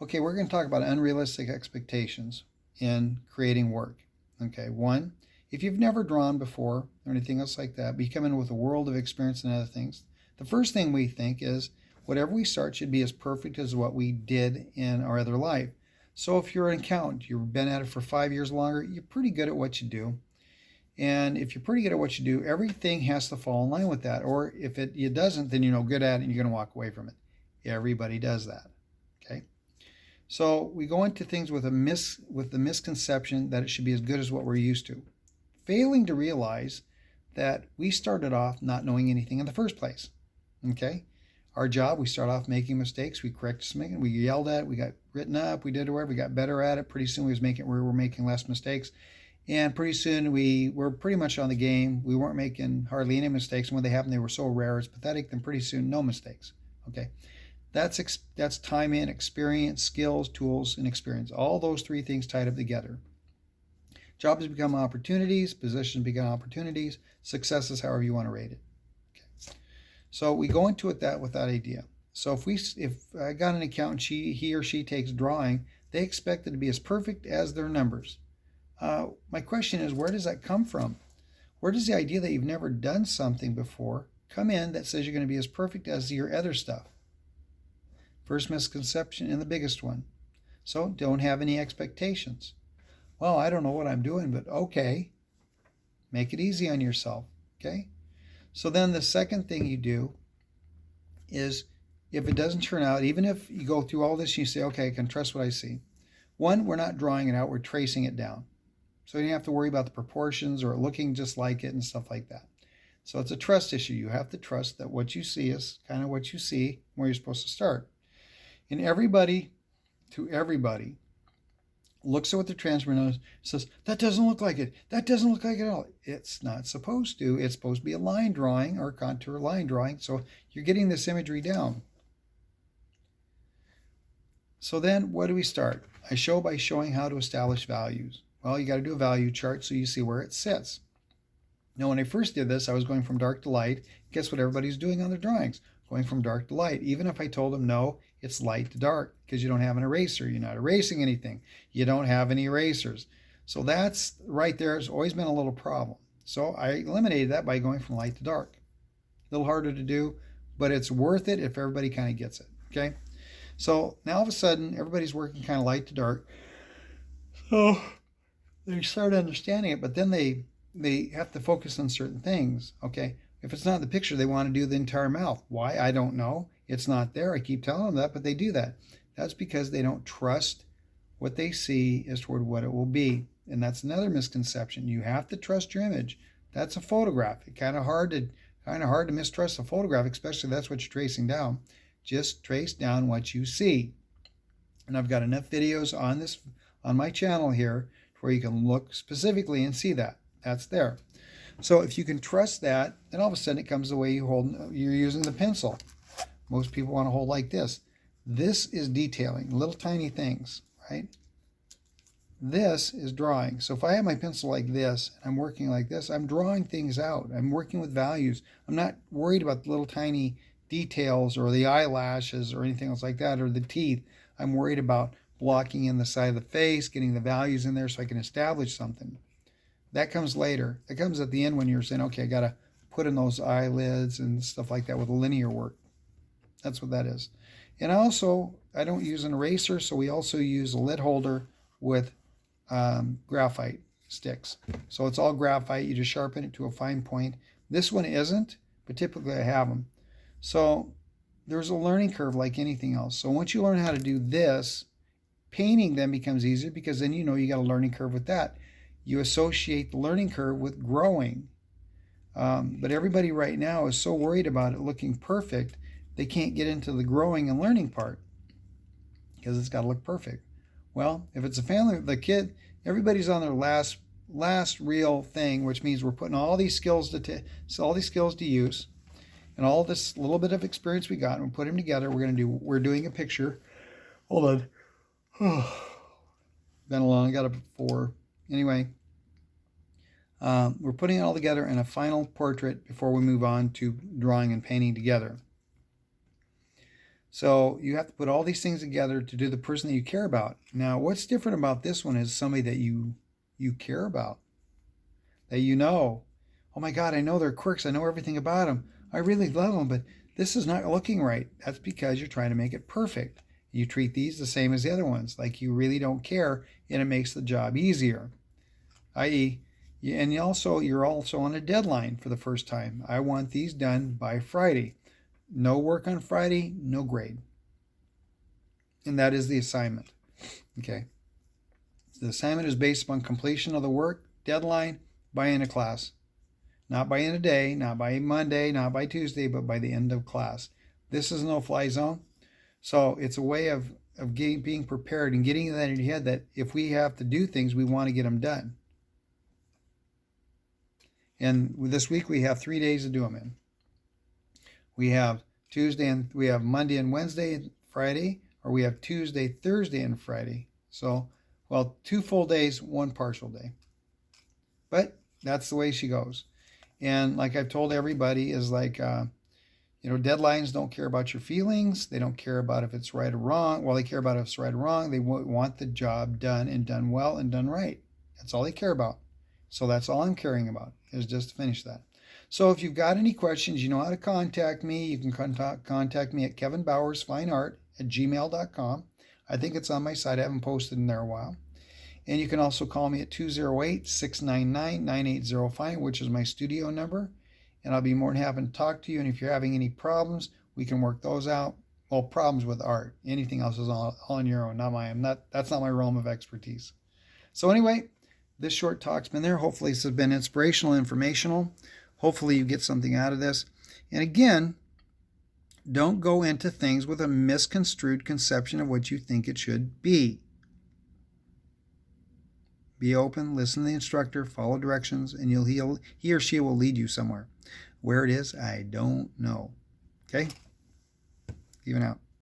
Okay, we're going to talk about unrealistic expectations in creating work. Okay, one, if you've never drawn before or anything else like that, but you come in with a world of experience and other things, the first thing we think is whatever we start should be as perfect as what we did in our other life. So if you're an accountant, you've been at it for 5 years longer, you're pretty good at what you do. And if you're pretty good at what you do, everything has to fall in line with that. Or if it doesn't, then you're no good at it and you're going to walk away from it. Everybody does that. Okay. So we go into things with the misconception that it should be as good as what we're used to, failing to realize that we started off not knowing anything in the first place. Okay, our job, we start off making mistakes, we corrected something, we yelled at it, we got written up, we did whatever, we got better at it. Pretty soon we were making less mistakes, and pretty soon we were pretty much on the game. We weren't making hardly any mistakes, and when they happened, they were so rare, it's pathetic. Then pretty soon, no mistakes. Okay, that's time in, experience, skills, tools, and experience. All those three things tied up together. Jobs become opportunities, positions become opportunities, successes, however you want to rate it. Okay. So we go into it with that idea. So if I got an accountant, he or she takes drawing, they expect it to be as perfect as their numbers. My question is, where does that come from? Where does the idea that you've never done something before come in that says you're going to be as perfect as your other stuff? First misconception and the biggest one. So don't have any expectations. Well, I don't know what I'm doing, but okay. Make it easy on yourself. Okay? So then the second thing you do is, if it doesn't turn out, even if you go through all this and you say, okay, I can trust what I see. One, we're not drawing it out, we're tracing it down. So you don't have to worry about the proportions or looking just like it and stuff like that. So it's a trust issue. You have to trust that what you see is kind of what you see, where you're supposed to start. And everybody looks at what the transfer knows, says, that doesn't look like it. That doesn't look like it at all. It's not supposed to. It's supposed to be a line drawing or contour line drawing. So you're getting this imagery down. So then what do we start? I show by showing how to establish values. Well, you got to do a value chart so you see where it sits. Now, when I first did this, I was going from dark to light. Guess what everybody's doing on their drawings? Going from dark to light. Even if I told them, no, it's light to dark, because you don't have an eraser. You're not erasing anything. You don't have any erasers. So that's right there. It's always been a little problem. So I eliminated that by going from light to dark. A little harder to do, but it's worth it if everybody kind of gets it. Okay? So now all of a sudden, everybody's working kind of light to dark. So they start understanding it, but then they have to focus on certain things. Okay, if it's not in the picture, they want to do the entire mouth. Why? I don't know. It's not there. I keep telling them that, but they do that. That's because they don't trust what they see as toward what it will be. And that's another misconception. You have to trust your image. That's a photograph. It's kind of hard to mistrust a photograph, especially if that's what you're tracing down. Just trace down what you see. And I've got enough videos on my channel here where you can look specifically and see that. That's there. So if you can trust that, then all of a sudden it comes the way you're using the pencil. Most people want to hold like this. This is detailing, little tiny things, right? This is drawing. So if I have my pencil like this, and I'm working like this, I'm drawing things out. I'm working with values. I'm not worried about the little tiny details or the eyelashes or anything else like that, or the teeth. I'm worried about blocking in the side of the face, getting the values in there so I can establish something. That comes later. That comes at the end when you're saying, okay, I got to put in those eyelids and stuff like that with linear work. That's what that is. And I don't use an eraser, so we also use a lid holder with graphite sticks. So it's all graphite. You just sharpen it to a fine point. This one isn't, but typically I have them. So there's a learning curve like anything else. So once you learn how to do this, painting then becomes easier, because then you know you got a learning curve with that. You associate the learning curve with growing. But everybody right now is so worried about it looking perfect, they can't get into the growing and learning part because it's got to look perfect. Well, if it's a family, the kid, everybody's on their last real thing, which means we're putting all these skills to use, and all this little bit of experience we got, and we put them together. We're doing a picture. Hold on. Been a long, I got up at 4. Anyway, we're putting it all together in a final portrait before we move on to drawing and painting together. So you have to put all these things together to do the person that you care about. Now, what's different about this one is somebody that you care about, that you know. Oh my God, I know their quirks. I know everything about them. I really love them, but this is not looking right. That's because you're trying to make it perfect. You treat these the same as the other ones, like you really don't care, and it makes the job easier. I.e., and you're also on a deadline for the first time. I want these done by Friday. No work on Friday, no grade. And that is the assignment. Okay. The assignment is based upon completion of the work, deadline, by end of class. Not by end of day, not by Monday, not by Tuesday, but by the end of class. This is no-fly zone. So it's a way of being prepared and getting that in your head that if we have to do things, we want to get them done. And this week we have 3 days to do them in. We have we have Monday and Wednesday and Friday, or we have Tuesday, Thursday, and Friday. So, 2 full days, 1 partial day. But that's the way she goes. And like I've told everybody is like, deadlines don't care about your feelings. They don't care about if it's right or wrong. Well, they care about if it's right or wrong. They want the job done and done well and done right. That's all they care about. So that's all I'm caring about, is just to finish that. So if you've got any questions, you know how to contact me. You can contact me at kevinbowersfineart@gmail.com. I think it's on my site. I haven't posted in there a while. And you can also call me at 208-699-9805, which is my studio number. And I'll be more than happy to talk to you. And if you're having any problems, we can work those out. Well, problems with art. Anything else is all on your own, not mine. That's not my realm of expertise. So anyway, this short talk's been there. Hopefully this has been inspirational, informational. Hopefully you get something out of this. And again, don't go into things with a misconstrued conception of what you think it should be. Be open, listen to the instructor, follow directions, and he or she will lead you somewhere. Where it is, I don't know. Okay? Even out.